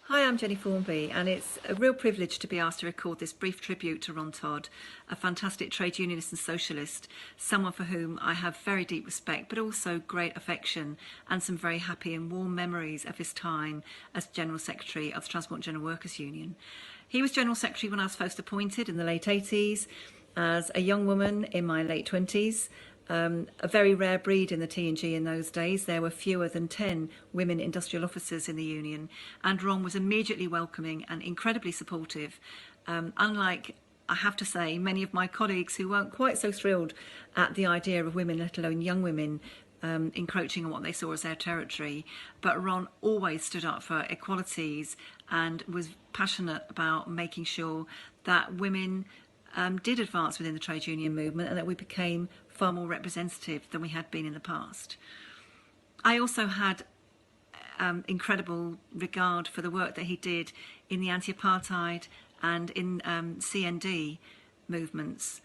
Hi, I'm Jennie Formby, and it's a real privilege to be asked to record this brief tribute to Ron Todd, a fantastic trade unionist and socialist, someone for whom I have very deep respect, but also great affection and some very happy and warm memories of his time as General Secretary of the Transport and General Workers Union. He was General Secretary when I was first appointed in the late 80s, as a young woman in my late 20s. A very rare breed in the T&G in those days. There were fewer than 10 women industrial officers in the union, and Ron was immediately welcoming and incredibly supportive, unlike, I have to say, many of my colleagues who weren't quite so thrilled at the idea of women, let alone young women, encroaching on what they saw as their territory. But Ron always stood up for equalities and was passionate about making sure that women did advance within the trade union movement and that we became far more representative than we had been in the past. I also had incredible regard for the work that he did in the anti-apartheid and in CND movements.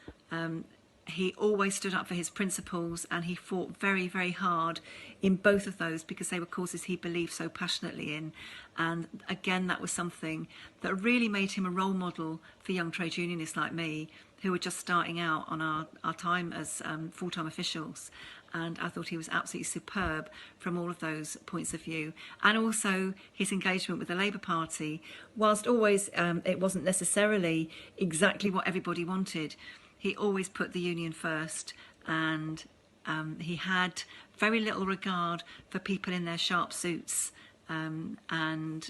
He always stood up for his principles, and he fought very, very hard in both of those because they were causes he believed so passionately in. And again, that was something that really made him a role model for young trade unionists like me, who were just starting out on our time as full-time officials. And I thought he was absolutely superb from all of those points of view. And also his engagement with the Labour Party, whilst always it wasn't necessarily exactly what everybody wanted, he always put the union first, and he had very little regard for people in their sharp suits and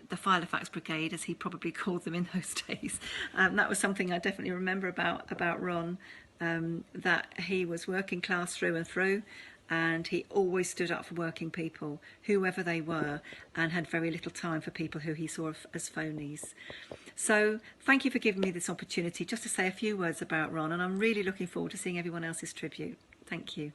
the Filofax Brigade, as he probably called them in those days. That was something I definitely remember about Ron, that he was working class through and through, and he always stood up for working people, whoever they were, and had very little time for people who he saw as phonies. So thank you for giving me this opportunity just to say a few words about Ron, and I'm really looking forward to seeing everyone else's tribute. Thank you.